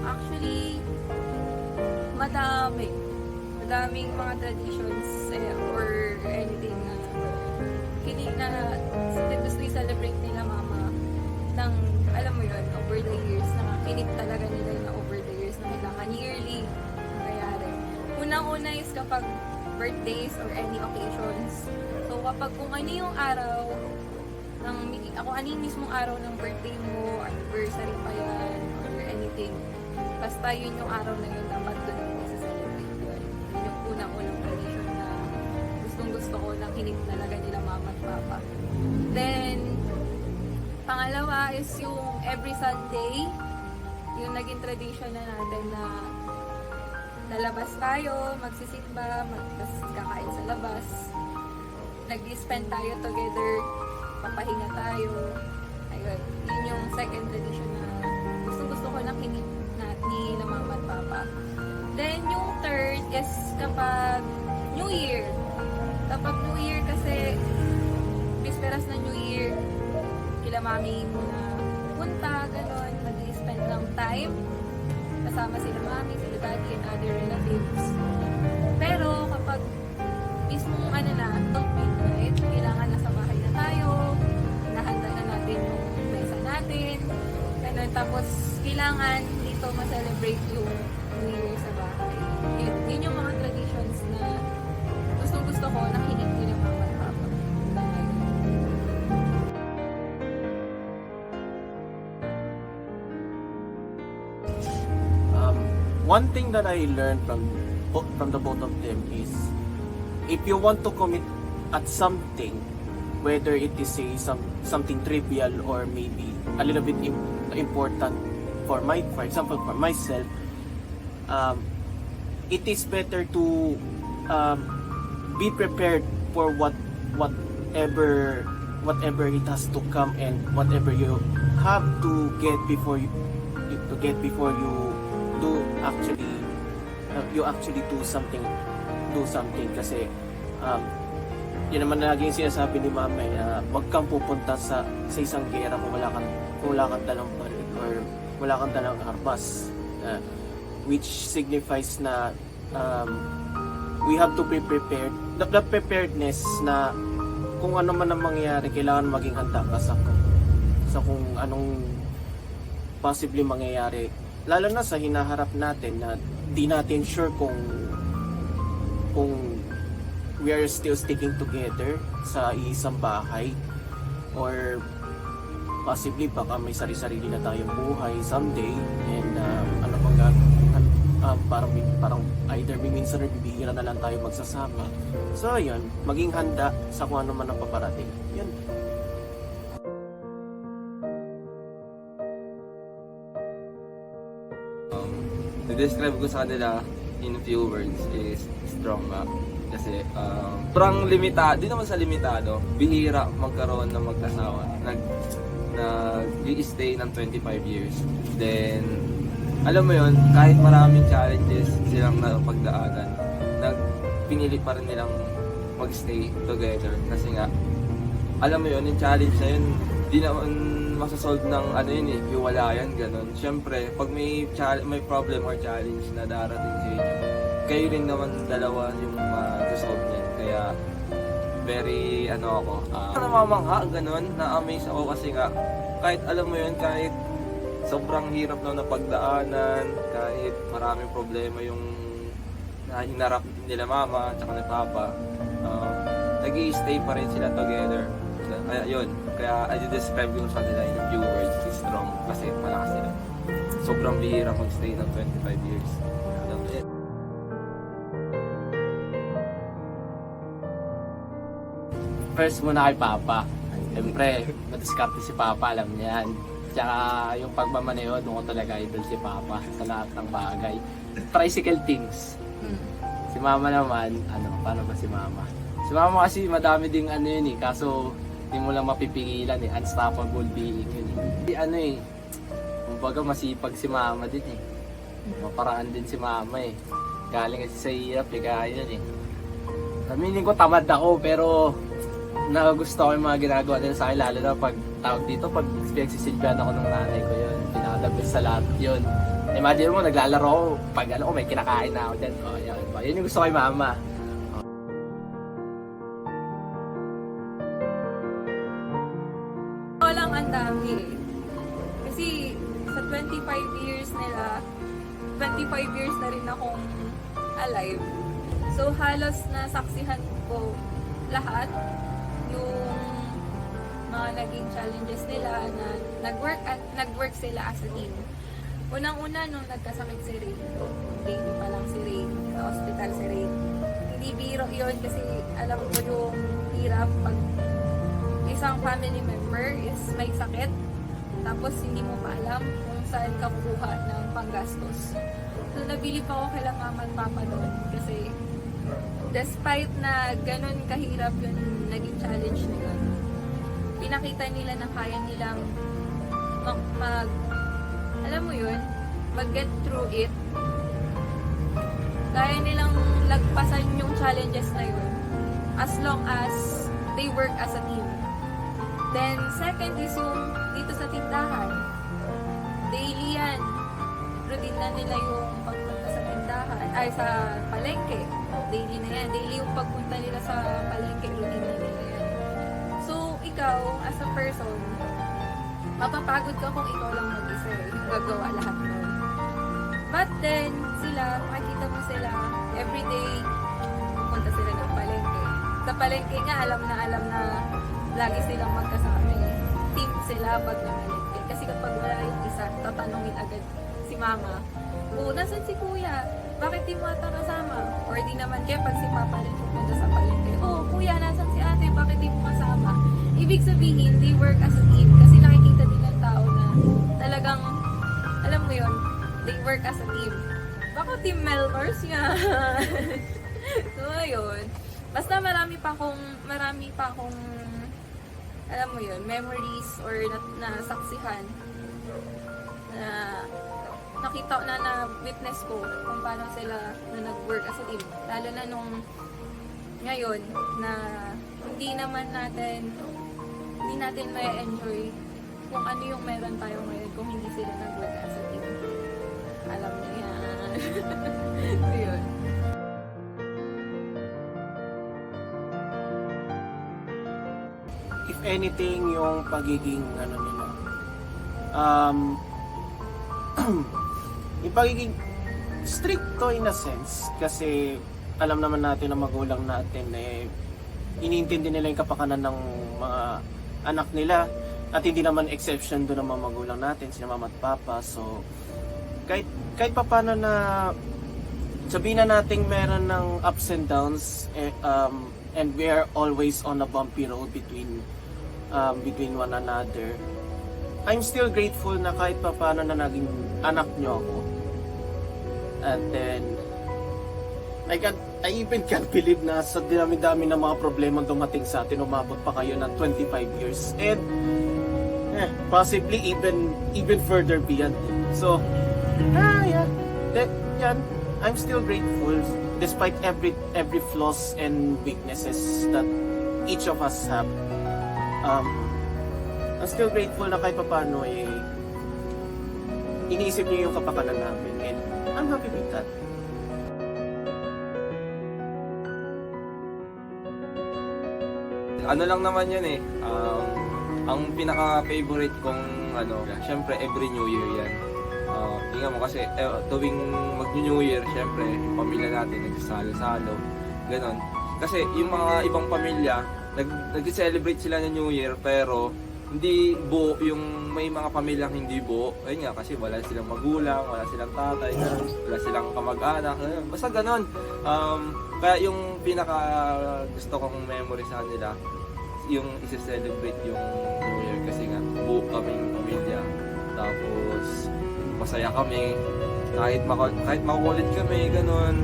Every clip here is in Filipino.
Actually, madaming mga traditions or anything na gusto i-celebrate nila mama ng, alam mo yun, over the years, nakakinip talaga nila na over the years na kailangan yearly nangyayari. Unang-una is kapag birthdays or any occasions. So kapag kung ano yung araw kung ano yung mismong araw ng birthday mo, anniversary pa yan, or anything, basta yun yung araw na yun, dapat doon yung isa-celebrate yun. Yun yung unang-unang tradition na gustong-gusto ko na kinip talaga nila mama at papa. Then, pangalawa is yung every Sunday, yung naging tradition na natin na lalabas tayo, magsisimba, kakain sa labas, nag-spend tayo together, papahinga tayo. Ayun, yun yung second tradition na gustong-gusto ko na kinip ni mama at papa. Then, yung third is kapag New Year. Kapag New Year kasi, bisperas na New Year, kila mami muna punta, gano'n, mag-spend ng time, kasama sila mami, sila daddy, and other relatives. Pero kapag mismong midnight, kailangan nasa bahay na tayo, nahanda na natin yung mesa natin, gano'n, tapos kailangan dito ma-celebrate yung New Year sa bahay. Yun yung mga traditions na gustong-gusto ko na kinig nila mama at papa. One thing that I learned from the both of them is, if you want to commit at something, whether it is something trivial or maybe a little bit important for example for myself, it is better to be prepared for whatever it has to come and whatever you have to get before you actually do something kasi yun naman na laging sinasabi ni mama, wag kang pupunta sa isang gera kung wala kang dalang balit or wala kang dalang armas, which signifies na we have to be prepared. The preparedness na kung ano man ang mangyayari, kailangan maging handa ka sa kung anong possibly mangyayari, lalo na sa hinaharap natin na di natin sure kung we are still sticking together sa isang bahay or possibly baka may sarili na tayong buhay someday, and parang either minsan or bibihira na lang tayo magsasama. So yun, maging handa sa kung ano man ang paparating. Yun. To-describe ko sa kanila in few words is strong nga. Kasi parang limitado, di naman sa limitado, bihira magkaroon ng mag-asawa. Nag-i-stay ng 25 years. Then, alam mo yun, kahit maraming challenges silang napagdaanan, pinili pa rin nilang mag-stay together. Kasi nga, alam mo yun, yung challenge na yun, di naman masasolve ng hiwalayan, ganun. Siyempre, pag may problem or challenge na darating sa inyo, kayo rin naman dalawa yung ma-resolve niyan. Kaya, very, namamangha, ganun, na-amaze ako kasi nga, kahit alam mo yun, kahit sobrang hirap na napagdaanan, kahit maraming problema yung hinarap nila mama at ni papa, nag-i-stay pa rin sila together. Kaya yun, kaya I-describe ko sa nila in a few words, is strong, kasi malakas sila. Sobrang bihira mag-stay ng 25 years. Alam mo yan. First muna kay Papa. Siyempre, madiskarte si Papa, alam niya yan. Tsaka yung pagmamaneho, doon ko talaga idol si Papa sa lahat ng bagay. Tricycle things. Si Mama naman, paano ba si Mama? Si Mama kasi madami ding kaso hindi mo lang mapipigilan unstoppable being yun. Kumbaga masipag si Mama din Maparaan din si Mama Galing kasi sa hirap kaya yun Aminin ko tamad ako pero nagusto ko yung mga ginagawa nila sa akin, lalo na pag tawag dito, pag pinagsisilbihan ako ng nanay ko yun, pinaka-the best sa lahat yun. Imagine mo, naglalaro ako, pag ano ko, may kinakain na ako dyan. Oh, yun yung gusto ko kay mama. Walang ang dami eh. Kasi sa 25 years nila, 25 years na rin akong alive. So halos nasaksihan ko lahat yung mga naging challenges nila na nag-work sila as a team. Unang-una nung nagkasakit si Rain, baby pa lang si Rain, sa hospital si Rain. Hindi biro yun kasi alam ko yung hirap pag isang family member is may sakit tapos hindi mo pa alam kung saan ka kukuha ng panggastos. So nabilib ako kay mama at papa doon kasi despite na ganun kahirap yung naging challenge nila, pinakita nila na kaya nilang alam mo yun, mag-get through it. Kaya nilang lagpasan yung challenges na yun as long as they work as a team. Then, second is yung dito sa tindahan. Daily yan. Routine na nila yung pagpunta sa tindahan, ay sa palengke. Daily na yan. Daily yung pagpunta nila sa palengke, routine na nila yan. So, ikaw, as a person, mapapagod ka kung ikaw lang mag-isa eh. Gagawa lahat nun. But then, sila, makikita mo sila, everyday, pupunta sila ng palengke. Sa palengke nga, alam na lagi silang magkasama eh. Team sila pag namalengke. Kasi kapag wala yung isa, tatanungin agad si mama, nasan si kuya? Bakit di mo ata kasama? Or di naman kaya pag si papa rin pupunta sa palengke, kuya, nasan si ate? Bakit di mo kasama? Ibig sabihin, they work as a team. Kasi nakikita din ng tao na talagang, alam mo yun, they work as a team. Baka team Melmers nga. So, ayun. Basta marami pa akong alam mo yun, memories or nasaksihan na nakita na witness ko kung paano sila na nag-work as a team. Lalo na nung ngayon na hindi natin may enjoy kung ano yung meron tayo ngayon kung hindi sila nag-work as a team. Alam niyo yan. So, yun. If anything, yung pagiging nila, yung pagiging stricto in a sense, kasi alam naman natin na magulang natin iniintindi nila yung kapakanan ng mga anak nila, at hindi naman exception doon ng mga magulang natin, sina mama at papa. So kahit papano na sabihin na natin meron ng ups and downs, and we are always on a bumpy road between one another, I'm still grateful na kahit pa paano na naging anak nyo ako. And then I even can't believe na sa dami-dami ng mga problema dumating sa atin, umabot pa kayo ng 25 years and possibly even further beyond. So yan, I'm still grateful despite every flaws and weaknesses that each of us have. I'm still grateful na kahit paano iniisip niyo yung kapakanan namin, and I'm happy with that. Ano lang naman yun eh. Ang pinaka-favorite kong syempre every New Year yan. Tingnan mo kasi tuwing mag-New Year, syempre yung pamilya natin nagsasalo-salo, ganon. Kasi yung mga ibang pamilya, nag-celebrate sila ng New Year pero hindi buo, yung may mga pamilyang hindi buo. Ayun nga, kasi wala silang magulang, wala silang tatay, wala silang kamag-anak, basta ganon. Kaya yung pinaka gusto kong memory sa nila, yung isa-celebrate yung New Year kasi nga buo kaming pamilya. Tapos masaya kami, kahit makulit kami, ganon.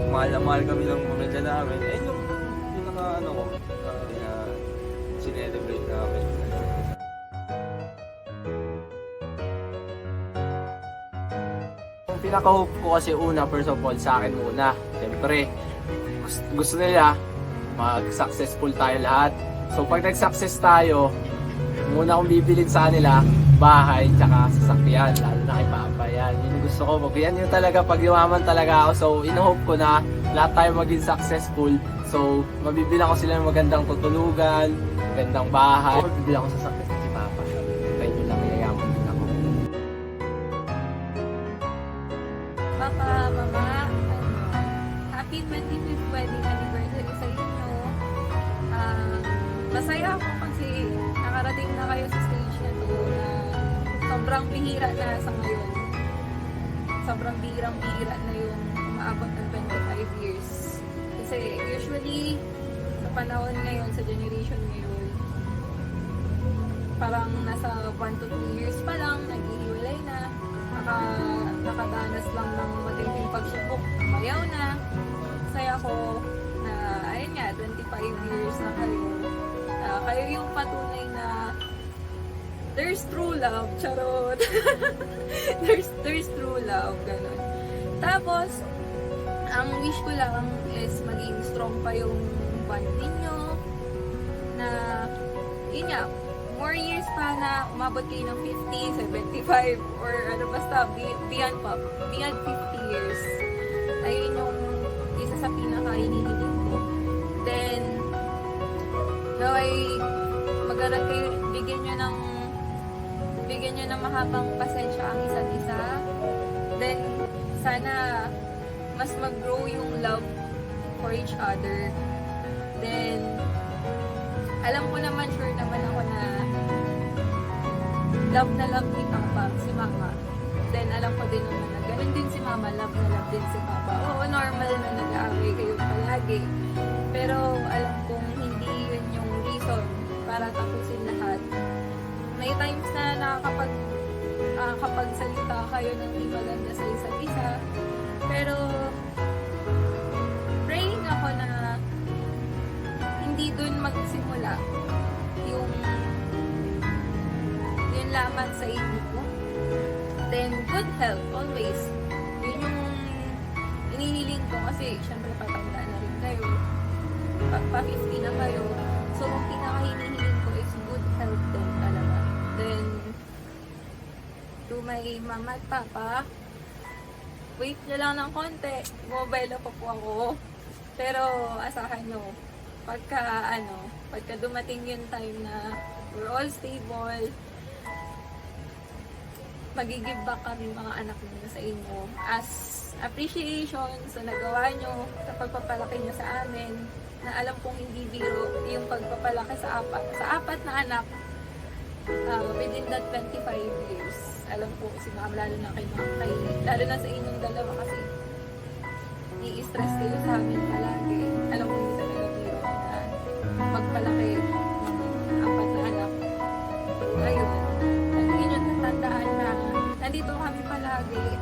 Mahal na mahal kami ng pamilya namin. Yung naka ko, sinelebrate namin. Yung pinaka-hope ko kasi una, first of all, sa akin muna. Siyempre, gusto nila mag-successful tayo lahat. So pag nag-success tayo, muna akong bibilin sa kanila bahay tsaka sasakyan, lalo na kay Papa yan. Yan, yun yung gusto ko. Yan yung talaga, pag yumaman talaga ako. So, in-hope ko na lahat tayo maging successful. So, mabibilang ko sila ng magandang tutulugan, magandang bahay. Mabibilang ko sa success si Papa. Kaya yun lang, yayaman din ako. Papa, Mama, happy 25th wedding anniversary sa inyo. Masaya ako kasi nakarating na kayo sa stage na to na sobrang bihira na sa ngayon. Sobrang bihirang-bihira na yung umaabot ng 25 years. Kasi usually, sa panahon ngayon, sa generation ngayon, parang nasa 1 to 2 years pa lang, naghihiwalay na, nakadanas lang ng matinding pagsubok, mayaw na. Saya ko na, ayun nga, 25 years na kayo. Kayo yung patunay na there's true love, charot. there's true love, ganun. Tapos, ang wish ko lang is maging strong pa yung bond ninyo na, yun nga, more years pa na umabot kayo ng 50, 75, or ano basta, beyond 50 years. Ayun yung isa sa pinaka-hinihiling ko. Then, naway, mag-aral kayo, bigyan nyo ng mahabang pasensya ang isa't isa. Then, sana mas mag-grow yung love for each other. Then, alam ko naman, sure naman ako na love na love ni Papa, si Mama. Then, alam ko din naman na ganun din si Mama, love na love din si Papa. Oo, normal na nag-aaway kayo palagi. Pero, alam kong hindi yun yung reason para tapusin lahat. May times na nakakapagsalita kayo ng di maganda sa isa't isa. Pero, praying ako na hindi dun magsimula yung laman sa inyo. Then, good health, always. Yun yung inihiling ko kasi syempre patanda na rin kayo. Pa-50 na kayo. So, ang pinaka-hinihiling ko is good health din talaga. Then, to my mama at papa, wait nyo lang ng konti. Mobile pa po ako. Pero, asahan nyo, pagka dumating yung time na we're all stable, mag-give back kami mga anak niyo sa inyo as appreciation sa nagawa nyo, sa pagpapalaki nyo sa amin, na alam kong hindi biro yung pagpapalaki sa apat na anak within that 25 years. Alam ko si ma'am, lalo na lalo na sa inyong dalawa kasi i-stress kayo sa amin palagi. Alam ko hindi talaga biro na magpalaki ng apat na anak. So, ayun. Lagi nyo tatandaan na nandito kami palagi.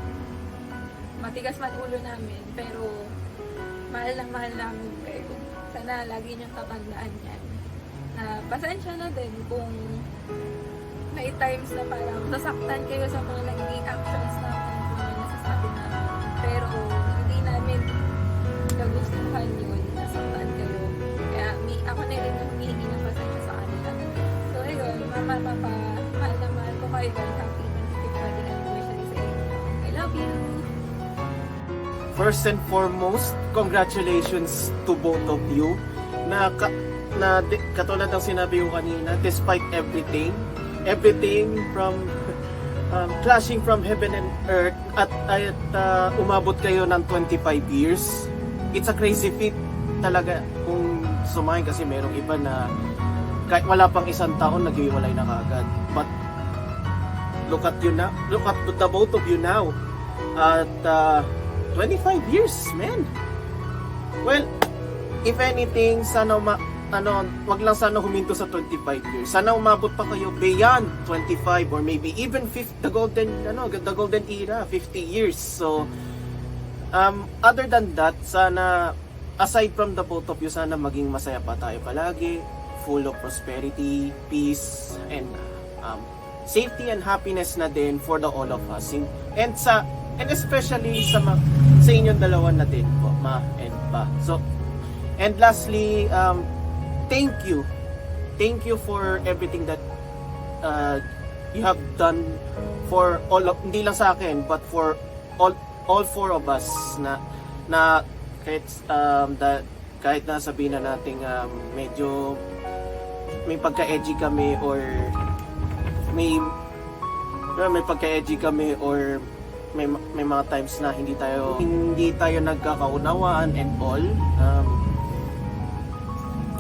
Matigas man ulo namin, pero mahal namin kayo. Sana lagi nyo tatandaan yan. Na pasensya na din kung may times na parang nasaktan kayo sa mga naging actions namin, kung may nasasabi namin. Pero hindi namin kagustuhan yun, nasaktan kayo. Kaya ako na rin yung humihingi ng pasensya sa kanila. So ayun, mama, papa, mahal na mahal ko kayo. Happy 25th wedding anniversary sa inyo. I love you! First and foremost, congratulations to both of you katulad ng sinabi ko kanina, despite everything from clashing from heaven and earth at umabot kayo ng 25 years. It's a crazy feat talaga kung sumahin kasi merong iba na kahit wala pang isang taon naghiwalay na kaagad. But look at you now, look at the both of you now at 25 years, man. Well, if anything, sana wag lang sana huminto sa 25 years. Sana umabot pa kayo beyond 25 or maybe even 50, the golden era, 50 years. So, other than that, sana aside from the both of you, sana maging masaya pa tayo palagi, full of prosperity, peace, and safety and happiness na din for the all of us. And especially sa inyong dalawa na din po, ma and pa. So, and lastly, thank you for everything that you have done for all of, hindi lang sa akin, but for all four of us na kahit kahit na sabihin na natin medyo may pagka-edgy kami or may pagka-edgy kami or may mga times na hindi tayo nagkakaunawaan and all,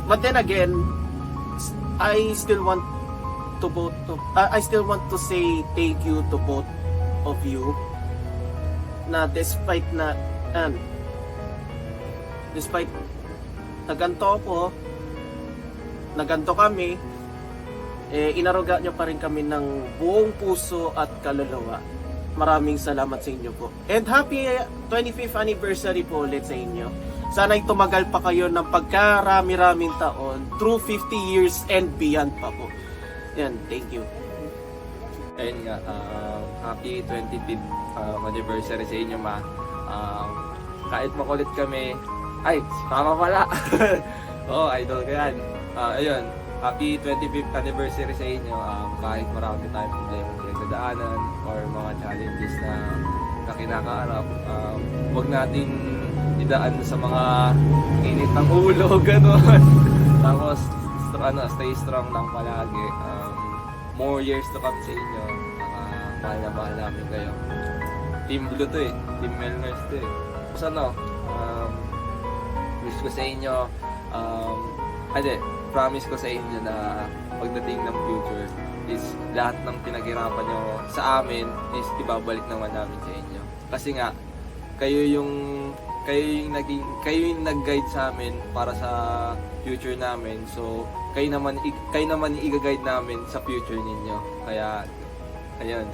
but then again, I still want to say thank you to both of you na despite na naganto kami, inaruga nyo pa rin kami ng buong puso at kaluluwa. Maraming salamat sa inyo po. And happy 25th anniversary po ulit sa inyo. Sana'y tumagal pa kayo ng pagkarami-raming taon, through 50 years and beyond pa po. Yan, thank you. Ayun nga, happy 25th anniversary sa inyo, ma. Kahit makulit kami, ay, si Mama pala. Oo, idol ko yan. Ayun, happy 25th anniversary sa inyo. Kahit marami tayong problema pinagdadaanan or mga challenges na kinakaharap, huwag natin idaan sa mga init ng ulo, gano'n. Tapos, stay strong lang palagi. More years to come sa inyo. Mahal na mahal namin kayo. Team Blue to eh. Team Melmers to eh. Tapos wish ko sa inyo, promise ko sa inyo na pagdating ng future is lahat ng pinaghirapan nyo sa amin is ibabalik naman namin sa inyo. Kasi nga, kayo yung nag-guide sa amin para sa future namin. So, kayo naman i-guide namin sa future ninyo. Kaya, ayun.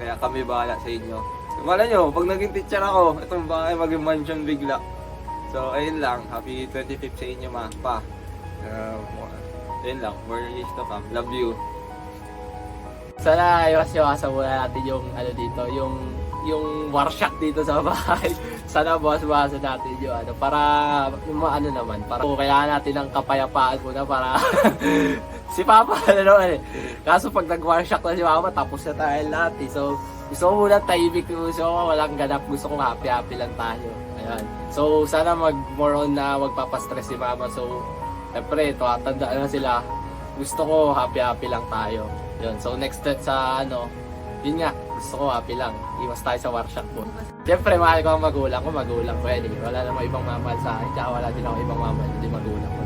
Kaya kami bahala sa inyo. Wala nyo, pag naging teacher ako, itong bahay maging mansion bigla. So, ayun lang. Happy 25th sa inyo, ma. Pa. Ayun lang. More years to come. Love you. Sana iwas-iwasan muna natin yung dito, yung warsyak dito sa bahay. Sana bawas-bawasan natin yung para naman, para kailangan natin ng kapayapaan muna para si Papa Kaso pag nag-warsyak na si Papa, tapos na tayo lahat eh. So, gusto ko muna tahimik, gusto ko walang ganap, gusto ko happy-happy lang tayo. Ayan. So, sana more on na magpapastress si Mama. So, siyempre, tandaan na sila. Gusto ko happy-happy lang tayo. Yun. So, next step sa yun nga, gusto ko happy lang. Iwas tayo sa workshop po. Siyempre, mahal ko ang magulang ko pwede. Wala namang ibang mamahal sa akin, tsaka wala din ako ibang mamahal, hindi magulang ko.